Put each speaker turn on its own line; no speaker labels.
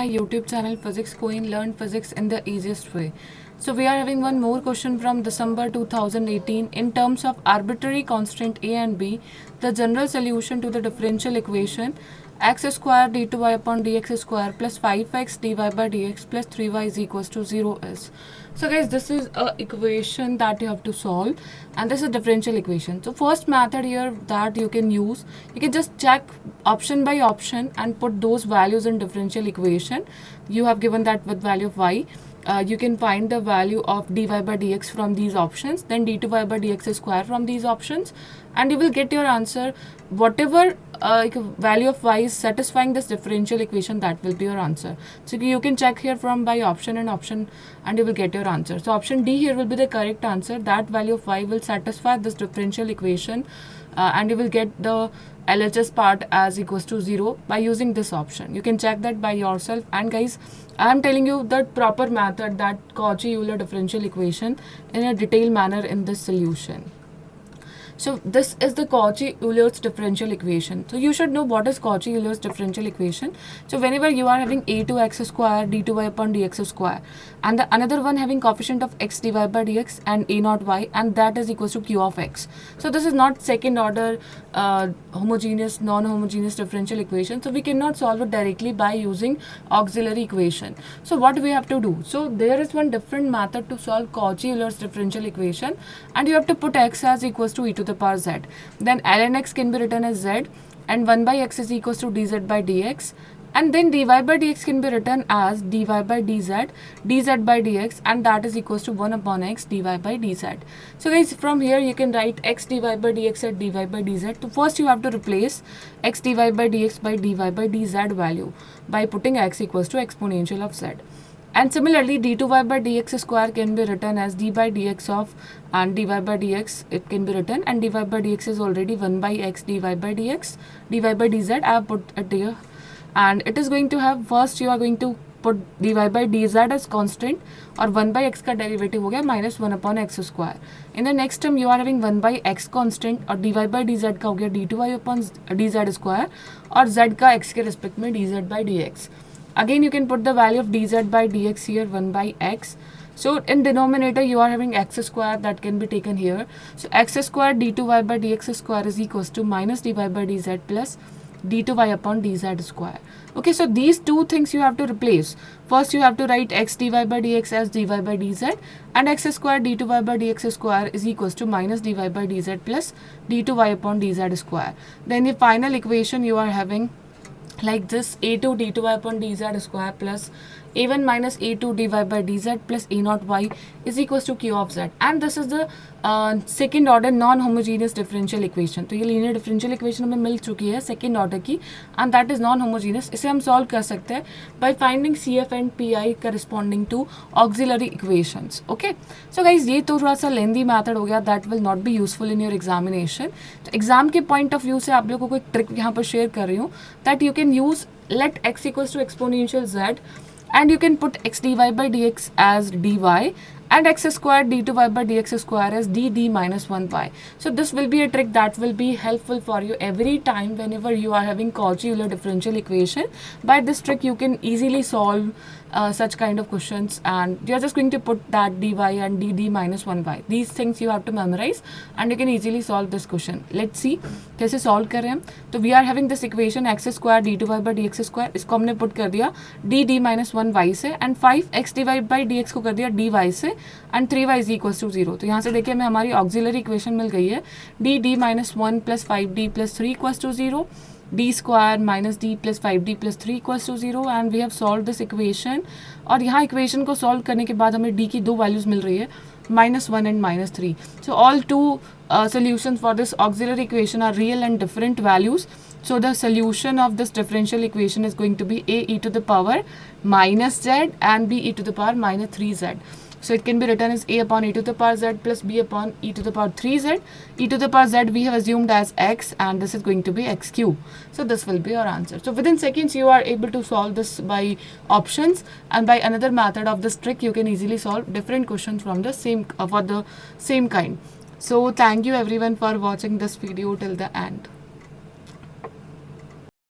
my YouTube channel Physics Queen. Learn physics in the easiest way. So we are having one more question from December 2018. In terms of arbitrary constant A and B, the general solution to the differential equation x square d2y upon dx square plus 5x dy by dx plus 3y is equals to 0 is. So guys, this is a equation that you have to solve, and this is a differential equation. So first method here that you can use, you can just check option by option and put those values in differential equation. You have given that with value of y. You can find the value of dy by dx from these options, then d2y by dx square from these options, and you will get your answer. Whatever value of y is satisfying this differential equation, that will be your answer. So you can check here from by option and option, and you will get your answer. So option D here will be the correct answer. That value of y will satisfy this differential equation, and you will get the LHS part as equals to 0 by using this option. You can check that by yourself. And guys, I am telling you the proper method, that Cauchy-Euler differential equation, in a detailed manner in this solution. So this is the Cauchy-Euler's differential equation. So you should know what is Cauchy-Euler's differential equation. So whenever you are having a2x square d2y upon dx square, and the another one having coefficient of x dy by dx and a naught y, and that is equals to q of x. So this is not second order homogeneous, non-homogeneous differential equation. So we cannot solve it directly by using auxiliary equation. So what we have to do? So there is one different method to solve Cauchy-Euler's differential equation, and you have to put x as equals to e to the power z. Then ln x can be written as z, and 1 by x is equals to dz by dx, and then dy by dx can be written as dy by dz, dz by dx, and that is equals to 1 upon x dy by dz. So guys, from here you can write x dy by dx at dy by dz. So first you have to replace x dy by dx by dy by dz value by putting x equals to exponential of z. And similarly, d2y by dx square can be written as d by dx of, and dy by dx it can be written, and dy by dx is already 1 by x dy by dx, dy by dz I have put it here, and it is going to have, first you are going to put dy by dz as constant, or 1 by x का derivative हो गया minus 1 upon x square. In the next term you are having 1 by x constant, और dy by dz का हो गया d2y upon dz square, और z का x के respect में dz by dx. Again you can put the value of dz by dx here, 1 by x. So in denominator you are having x square, that can be taken here. So x square d2y by dx square is equals to minus dy by dz plus d2y upon dz square. Okay, so these two things you have to replace. First you have to write x dy by dx as dy by dz, and x square d2y by dx square is equals to minus dy by dz plus d2y upon dz square. Then the final equation you are having like this: a2 d2y upon dz square plus a1 minus a2 dy by dz plus a naught y is equals to q of z. And this is the second order non homogeneous differential equation. तो ये linear differential equation हमें मिल चुकी है second order की, and that is non homogeneous. इसे हम solve कर सकते हैं by finding CF and PI corresponding to auxiliary equations. Okay, so guys, ये तो थोड़ा सा lengthy method हो गया, that will not be useful in your examination. तो exam के point of view से आप लोगों को एक trick यहाँ पर share कर रही हूँ, that you can use let x equals to exponential z, and you can put x dy by dx as dy, and x square d2y by dx square as dd minus 1y. So this will be a trick that will be helpful for you every time whenever you are having Cauchy-Euler differential equation. By this trick you can easily solve such kind of questions, and you are just going to put that dy and dd minus 1y. These things you have to memorize, and you can easily solve this question. Let's see कैसे solve कर रहे हैं. तो we are having this equation x square d2y by dx square, इसको हमने put कर दिया dd minus 1y से, and 5x dy by dx को कर दिया dy से, and 3y is equals to 0. तो यहाँ से देखिए हमें हमारी auxiliary equation मिल गई है, dd minus 1 plus 5d plus 3 equals to 0, d square minus d plus 5d plus 3 equals to 0, and we have solved this equation. और यहाँ equation को solve करने के बाद हमें d की दो values मिल रही है, -1 and -3. So all two solutions for this auxiliary equation are real and different values. So the solution of this differential equation is going to be a e to the power minus z and b e to the power minus 3z. So it can be written as a upon e to the power z plus b upon e to the power 3z. E to the power z we have assumed as x, and this is going to be x cube. So this will be your answer. So within seconds you are able to solve this by options, and by another method of this trick you can easily solve different questions from the same for the same kind. So thank you everyone for watching this video till the end.